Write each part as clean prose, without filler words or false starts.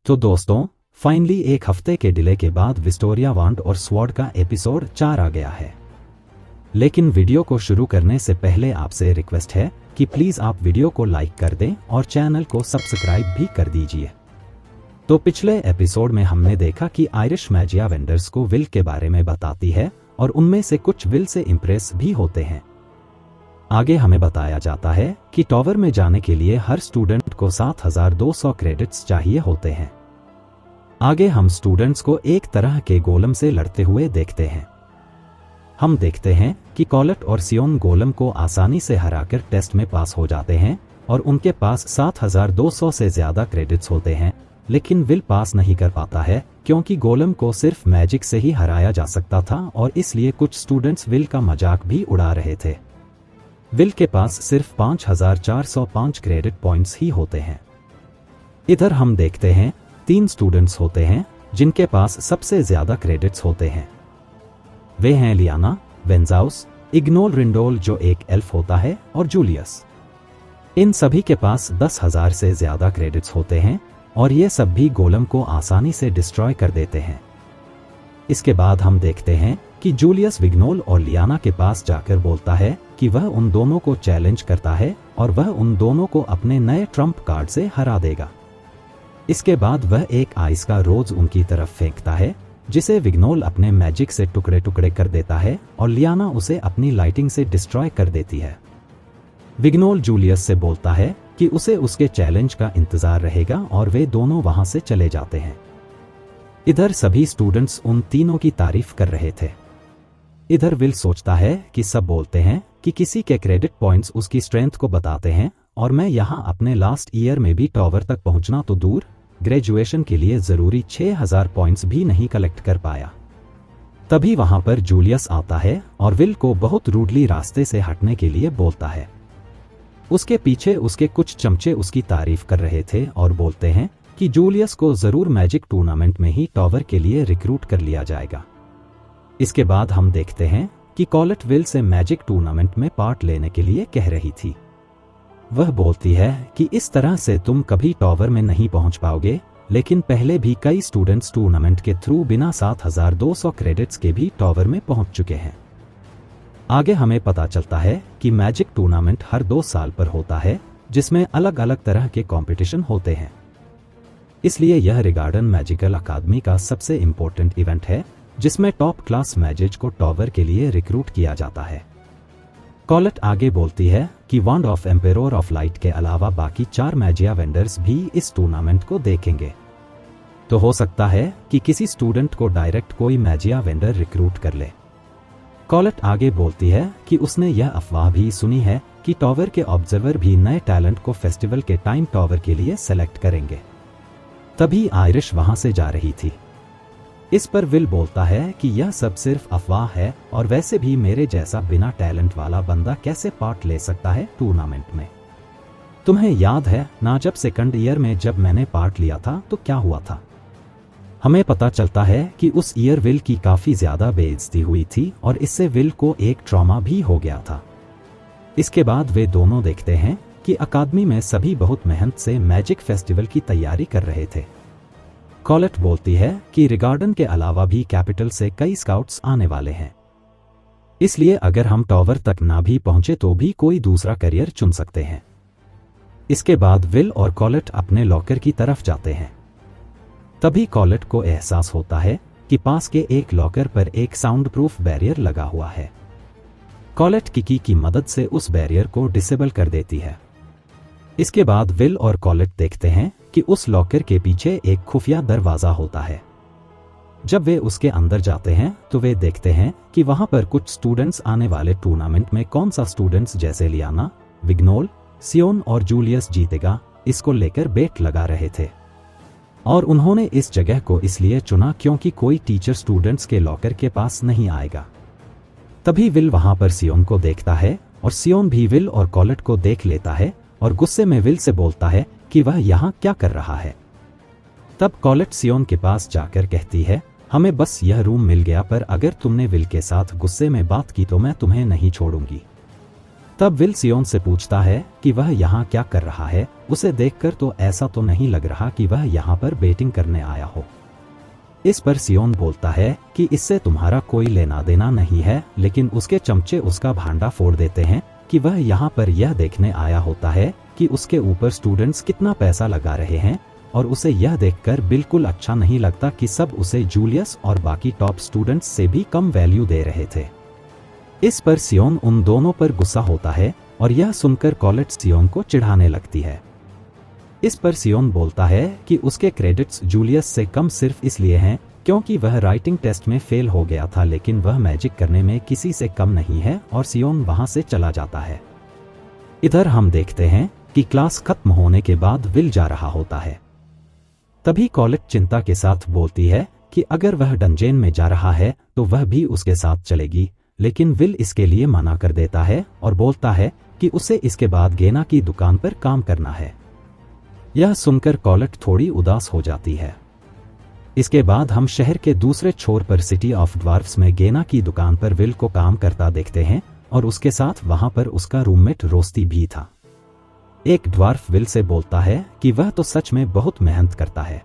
तो दोस्तों, फाइनली एक हफ्ते के डिले के बाद विक्टोरिया वांड और स्वॉर्ड का एपिसोड 4 आ गया है। लेकिन वीडियो को शुरू करने से पहले आपसे रिक्वेस्ट है कि प्लीज आप वीडियो को लाइक कर दें और चैनल को सब्सक्राइब भी कर दीजिए। तो पिछले एपिसोड में हमने देखा कि आयरिश मैजिया वेंडर्स को विल के बारे में बताती है और उनमें से कुछ विल से इंप्रेस भी होते हैं। आगे हमें बताया जाता है कि टॉवर में जाने के लिए हर स्टूडेंट को 7200 क्रेडिट्स चाहिए होते हैं। आगे हम स्टूडेंट्स को एक तरह के गोलम से लड़ते हुए देखते हैं। हम देखते हैं कि कॉलेट और सियोन गोलम को आसानी से हराकर टेस्ट में पास हो जाते हैं और उनके पास 7200 से ज्यादा क्रेडिट्स होते हैं, लेकिन विल पास नहीं कर पाता है क्योंकि गोलम को सिर्फ मैजिक से ही हराया जा सकता था और इसलिए कुछ स्टूडेंट्स विल का मजाक भी उड़ा रहे थे। विल के पास सिर्फ 5405 क्रेडिट पॉइंट्स ही होते हैं। इधर हम देखते हैं 3 स्टूडेंट्स होते हैं जिनके पास सबसे ज्यादा क्रेडिट्स होते हैं। वे हैं लियाना, वेंजाउस, इग्नोल रिंडोल जो एक एल्फ होता है और जूलियस। इन सभी के पास 10,000 से ज्यादा क्रेडिट्स होते हैं और ये सब भी गोलम को आसानी से डिस्ट्रॉय कर देते हैं। इसके बाद हम देखते हैं कि जूलियस विग्नोल और लियाना के पास जाकर बोलता है कि वह उन दोनों को चैलेंज करता है और वह उन दोनों को अपने नए ट्रम्प कार्ड से हरा देगा। इसके बाद वह एक आइस का रोज उनकी तरफ फेंकता है जिसे विग्नोल अपने मैजिक से टुकड़े टुकड़े कर देता है और लियाना उसे अपनी लाइटिंग से डिस्ट्रॉय कर देती है। विग्नोल जूलियस से बोलता है कि उसे उसके चैलेंज का इंतजार रहेगा और वे दोनों वहां से चले जाते हैं। इधर सभी स्टूडेंट्स उन तीनों की तारीफ कर रहे थे। इधर विल सोचता है कि सब बोलते हैं कि किसी के क्रेडिट पॉइंट्स उसकी स्ट्रेंथ को बताते हैं और मैं यहां अपने लास्ट ईयर में भी टॉवर तक पहुंचना तो दूर, ग्रेजुएशन के लिए जरूरी 6000 पॉइंट्स भी नहीं कलेक्ट कर पाया। तभी वहां पर जूलियस आता है और विल को बहुत रूडली रास्ते से हटने के लिए बोलता है। उसके पीछे उसके कुछ चमचे उसकी तारीफ कर रहे थे और बोलते हैं कि जूलियस को जरूर मैजिक टूर्नामेंट में ही टॉवर के लिए रिक्रूट कर लिया जाएगा। इसके बाद हम देखते हैं कि collet will say magic tournament में पार्ट लेने के लिए कह रही थी। वह बोलती है कि इस तरह से तुम कभी टॉवर में नहीं पहुंच पाओगे, लेकिन पहले भी कई स्टूडेंट्स टूर्नामेंट के थ्रू बिना 7200 क्रेडिट्स के भी टॉवर में पहुंच चुके हैं। आगे हमें पता चलता है कि मैजिक टूर्नामेंट हर 2 साल पर होता है जिसमें अलग अलग तरह के कंपटीशन होते हैं। इसलिए यह रिगार्डन मैजिकल अकादमी का सबसे इंपॉर्टेंट इवेंट है जिसमें टॉप क्लास मैजिक को टॉवर के लिए रिक्रूट किया जाता है। कॉलेट आगे बोलती है कि वांड ऑफ एम्पेरर ऑफ लाइट के अलावा बाकी 4 मैजिया वेंडर्स भी इस टूर्नामेंट को देखेंगे। तो हो सकता है कि किसी स्टूडेंट को डायरेक्ट कोई मैजिया वेंडर रिक्रूट कर ले। कॉलेट आगे बोलती है कि उसने यह अफवाह भी सुनी है कि टॉवर के ऑब्जर्वर भी नए टैलेंट को फेस्टिवल के टाइम टॉवर के लिए सेलेक्ट करेंगे। तभी आयरिश वहां से जा रही थी। इस पर विल बोलता है कि यह सब सिर्फ अफवाह है और वैसे भी मेरे जैसा बिना टैलेंट वाला बंदा कैसे पार्ट ले सकता है टूर्नामेंट में। तुम्हें याद है ना, जब सेकंड ईयर में जब मैंने पार्ट लिया था तो क्या हुआ था। हमें पता चलता है कि उस ईयर विल की काफी ज्यादा बेइज्जती हुई थी और इससे विल को एक ट्रॉमा भी हो गया था। इसके बाद वे दोनों देखते हैं कि अकादमी में सभी बहुत मेहनत से मैजिक फेस्टिवल की तैयारी कर रहे थे। कॉलेट बोलती है कि रिगार्डन के अलावा भी कैपिटल से कई स्काउट्स आने वाले हैं, इसलिए अगर हम टॉवर तक ना भी पहुंचे तो भी कोई दूसरा करियर चुन सकते हैं। इसके बाद विल और कॉलेट अपने लॉकर की तरफ जाते हैं। तभी कॉलेट को एहसास होता है कि पास के एक लॉकर पर एक साउंड प्रूफ बैरियर लगा हुआ है। कॉलेट किकी की मदद से उस बैरियर को डिसेबल कर देती है। इसके बाद विल और कॉलेट देखते हैं कि उस लॉकर के पीछे एक खुफिया दरवाजा होता है। जब वे उसके अंदर जाते हैं तो वे देखते हैं कि वहां पर कुछ स्टूडेंट्स आने वाले टूर्नामेंट में कौन सा स्टूडेंट्स जैसे लियाना, विग्नोल, सियोन और जूलियस जीतेगा इसको लेकर बेट लगा रहे थे। और उन्होंने इस जगह को इसलिए चुना क्योंकि कोई टीचर स्टूडेंट्स के लॉकर के पास नहीं आएगा। तभी विल वहां पर सियोन को देखता है और सियोन भी विल और कॉलेट को देख लेता है और गुस्से में विल से बोलता है कि वह यहाँ क्या कर रहा है। तब कॉलेट सियोन के पास जाकर कहती है, हमें बस यह रूम मिल गया, पर अगर तुमने विल के साथ गुस्से में बात की तो मैं तुम्हें नहीं छोड़ूंगी। तब विल सियोन से पूछता है कि वह यहाँ क्या कर रहा है। उसे देखकर तो ऐसा तो नहीं लग रहा कि वह यहाँ पर बेटिंग करने आया हो। इस पर सियोन बोलता है कि इससे तुम्हारा कोई लेना देना नहीं है, लेकिन उसके चमचे उसका भांडा फोड़ देते हैं कि वह यहाँ पर यह देखने आया होता है कि उसके ऊपर स्टूडेंट्स कितना पैसा लगा रहे हैं, और उसे यह देखकर बिल्कुल अच्छा नहीं लगता कि सब उसे जूलियस और बाकी टॉप स्टूडेंट्स से भी कम वैल्यू दे रहे थे। इस पर सियोन उन दोनों पर गुस्सा होता है और यह सुनकर कॉलेट सियोन को चिढ़ाने लगती है। इस पर सियोन बोलता है कि उसके क्रेडिट्स जूलियस से कम सिर्फ इसलिए हैं क्योंकि वह राइटिंग टेस्ट में फेल हो गया था, लेकिन वह मैजिक करने में किसी से कम नहीं है, और सियोन वहां से चला जाता है। इधर हम देखते हैं कि क्लास खत्म होने के बाद विल जा रहा होता है। तभी कॉलेट चिंता के साथ बोलती है कि अगर वह डंजेन में जा रहा है तो वह भी उसके साथ चलेगी, लेकिन विल इसके लिए मना कर देता है और बोलता है कि उसे इसके बाद गेना की दुकान पर काम करना है। यह सुनकर कॉलेट थोड़ी उदास हो जाती है। इसके बाद हम शहर के दूसरे छोर पर सिटी ऑफ ड्वार्फ्स में गेना की दुकान पर विल को काम करता देखते हैं, और उसके साथ वहां पर उसका रूममेट रोस्टी भी था। एक ड्वार्फ विल से बोलता है कि वह तो सच में बहुत मेहनत करता है।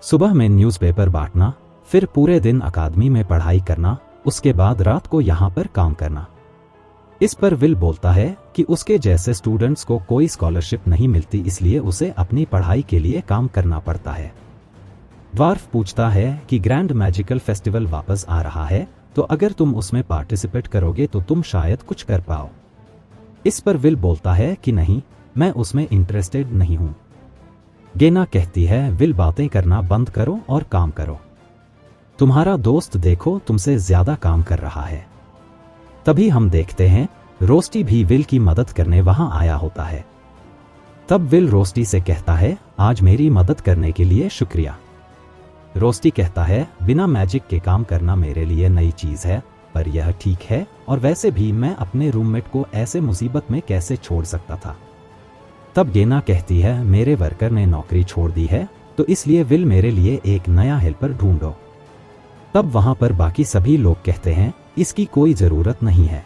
सुबह में न्यूज़पेपर बांटना, फिर पूरे दिन अकादमी में पढ़ाई करना, उसके बाद रात को यहाँ पर काम करना। इस पर विल बोलता है कि उसके जैसे स्टूडेंट्स को कोई स्कॉलरशिप नहीं मिलती, इसलिए उसे अपनी पढ़ाई के लिए काम करना पड़ता है। ड्वार्फ पूछता है कि ग्रैंड मैजिकल फेस्टिवल वापस आ रहा है, तो अगर तुम उसमें पार्टिसिपेट करोगे तो तुम शायद कुछ कर पाओ। इस पर विल बोलता है कि नहीं, मैं उसमें इंटरेस्टेड नहीं हूं। गेना कहती है, विल बातें करना बंद करो और काम करो। तुम्हारा दोस्त देखो तुमसे ज्यादा काम कर रहा है। तभी हम देखते हैं रोस्टी भी विल की मदद करने वहां आया होता है। तब विल रोस्टी से कहता है, आज मेरी मदद करने के लिए शुक्रिया। रोस्टी कहता है, बिना मैजिक के काम करना मेरे लिए नई चीज है, पर यह ठीक है, और वैसे भी मैं अपने रूममेट को ऐसे मुसीबत में कैसे छोड़ सकता था। तब गेना कहती है, मेरे वर्कर ने नौकरी छोड़ दी है, तो इसलिए विल मेरे लिए एक नया हेल्पर ढूंढो। तब वहां पर बाकी सभी लोग कहते हैं, इसकी कोई जरूरत नहीं है।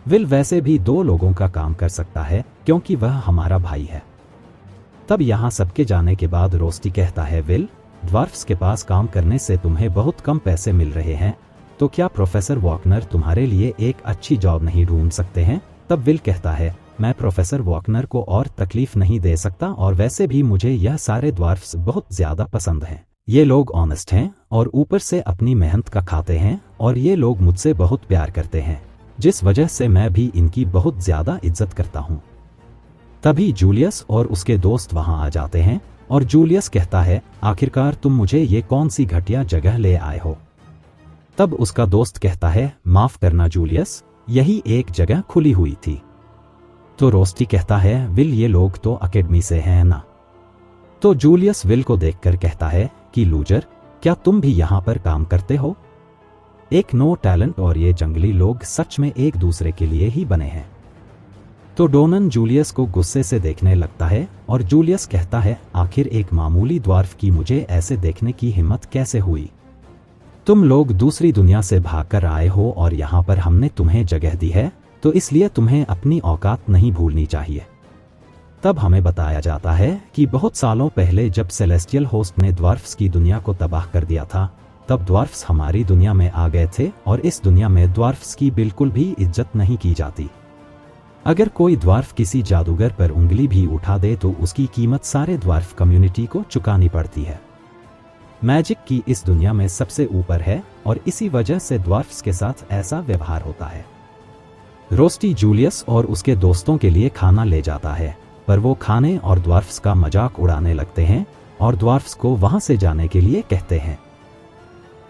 विल वैसे भी 2 लोगों का काम कर सकता है क्योंकि वह हमारा भाई है। तब यहां सबके जाने के बाद रोस्टी कहता है, विल, ड्वार्फ्स के पास काम करने से तुम्हें बहुत कम पैसे मिल रहे हैं, तो क्या प्रोफेसर वॉकनर तुम्हारे लिए एक अच्छी जॉब नहीं ढूंढ सकते हैं। तब विल कहता है, मैं प्रोफेसर वॉकनर को और तकलीफ नहीं दे सकता, और वैसे भी मुझे यह सारे ड्वार्फ्स बहुत ज्यादा पसंद हैं। ये लोग ऑनेस्ट हैं और ऊपर से अपनी मेहनत का खाते हैं, और ये लोग मुझसे बहुत प्यार करते हैं, जिस वजह से मैं भी इनकी बहुत ज्यादा इज्जत करता हूँ। तभी जूलियस और उसके दोस्त वहां आ जाते हैं, और जूलियस कहता है, आखिरकार तुम मुझे ये कौन सी घटिया जगह ले आए हो। तब उसका दोस्त कहता है, माफ करना जूलियस, यही एक जगह खुली हुई थी। तो रोस्टी कहता है, विल, ये लोग तो अकेडमी से हैं ना। तो जूलियस विल को देखकर कहता है कि लूजर, क्या तुम भी यहाँ पर काम करते हो। एक नो टैलेंट और ये जंगली लोग सच में एक दूसरे के लिए ही बने हैं। तो डोनन जूलियस को गुस्से से देखने लगता है, और जूलियस कहता है, आखिर एक मामूली ड्वार्फ की मुझे ऐसे देखने की हिम्मत कैसे हुई। तुम लोग दूसरी दुनिया से भागकर आए हो, और यहाँ पर हमने तुम्हें जगह दी है, तो इसलिए तुम्हें अपनी औकात नहीं भूलनी चाहिए। तब हमें बताया जाता है कि बहुत सालों पहले जब सेलेस्टियल होस्ट ने ड्वार्फ्स की दुनिया को तबाह कर दिया था, तब ड्वार्फ्स हमारी दुनिया में आ गए थे, और इस दुनिया में ड्वार्फ्स की बिल्कुल भी इज्जत नहीं की जाती। अगर कोई ड्वार्फ किसी जादूगर पर उंगली भी उठा दे तो उसकी कीमत सारे ड्वार्फ कम्युनिटी को चुकानी पड़ती है। मैजिक की इस दुनिया में सबसे ऊपर है, और इसी वजह से ड्वार्फ्स के साथ ऐसा व्यवहार होता है। रोस्टी जूलियस और उसके दोस्तों के लिए खाना ले जाता है, पर वो खाने और ड्वार्फ्स का मजाक उड़ाने लगते हैं, और ड्वार्फ्स को वहां से जाने के लिए कहते हैं।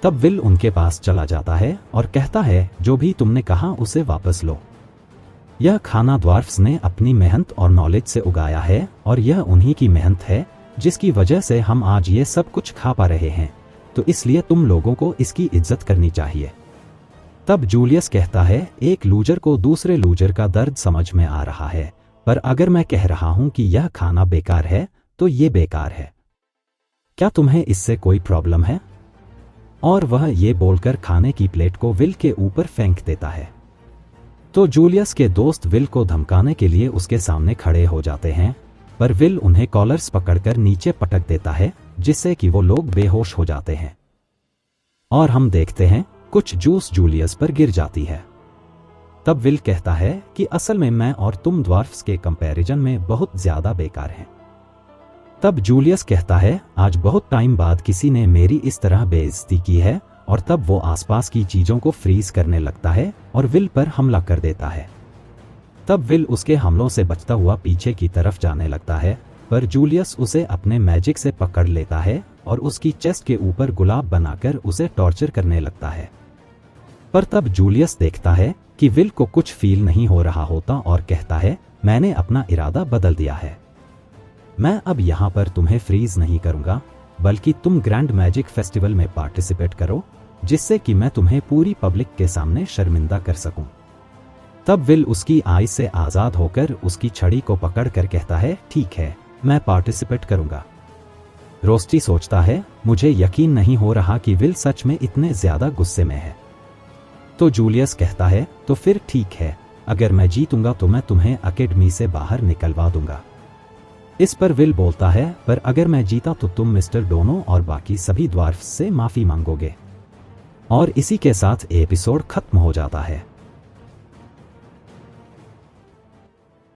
तब विल उनके पास चला जाता है और कहता है, जो भी तुमने कहा उसे वापस लो। यह खाना ड्वार्फ्स ने अपनी मेहनत और नॉलेज से उगाया है, और यह उन्हीं की मेहनत है जिसकी वजह से हम आज ये सब कुछ खा पा रहे हैं, तो इसलिए तुम लोगों को इसकी इज्जत करनी चाहिए। तब जूलियस कहता है, एक लूजर को दूसरे लूजर का दर्द समझ में आ रहा है, पर अगर मैं कह रहा हूं कि यह खाना बेकार है तो ये बेकार है। क्या तुम्हें इससे कोई प्रॉब्लम है। और वह ये बोलकर खाने की प्लेट को विल के ऊपर फेंक देता है। तो जूलियस के दोस्त विल को धमकाने के लिए उसके सामने खड़े हो जाते हैं, पर विल उन्हें कॉलर्स पकड़कर नीचे पटक देता है, जिससे कि वो लोग बेहोश हो जाते हैं। और हम देखते हैं कुछ जूस जूलियस पर गिर जाती है। तब विल कहता है कि असल में मैं और तुम ड्वार्फ्स के कंपैरिजन में बहुत ज्यादा बेकार हैं। तब जूलियस कहता है, आज बहुत टाइम बाद किसी ने मेरी इस तरह बेइज्जती की है, और तब वो आसपास की चीजों को फ्रीज करने लगता है और विल पर हमला कर देता है। तब विल उसके हमलों से बचता हुआ पीछे की तरफ जाने लगता है, पर जूलियस उसे अपने मैजिक से पकड़ लेता है और उसकी चेस्ट के ऊपर गुलाब बनाकर उसे टॉर्चर करने लगता है। पर तब जूलियस देखता है कि विल को कुछ फील नहीं हो रहा होता और कहता है, मैंने अपना इरादा बदल दिया है। मैं अब यहाँ पर तुम्हें फ्रीज नहीं करूंगा, बल्कि तुम ग्रैंड मैजिक फेस्टिवल में पार्टिसिपेट करो, जिससे कि मैं तुम्हें पूरी पब्लिक के सामने शर्मिंदा कर सकूं। तब विल उसकी आय से आजाद होकर उसकी छड़ी को पकड़कर कहता है, ठीक है, मैं पार्टिसिपेट करूंगा। रोस्टी सोचता है, मुझे यकीन नहीं हो रहा कि विल सच में इतने ज्यादा गुस्से में है। तो जूलियस कहता है, तो फिर ठीक है, अगर मैं जीतूंगा तो मैं तुम्हें अकेडमी से बाहर निकलवा दूंगा। इस पर विल बोलता है, पर अगर मैं जीता तो तुम मिस्टर डोनो और बाकी सभी ड्वार्फ्स से माफी मांगोगे। और इसी के साथ एपिसोड खत्म हो जाता है।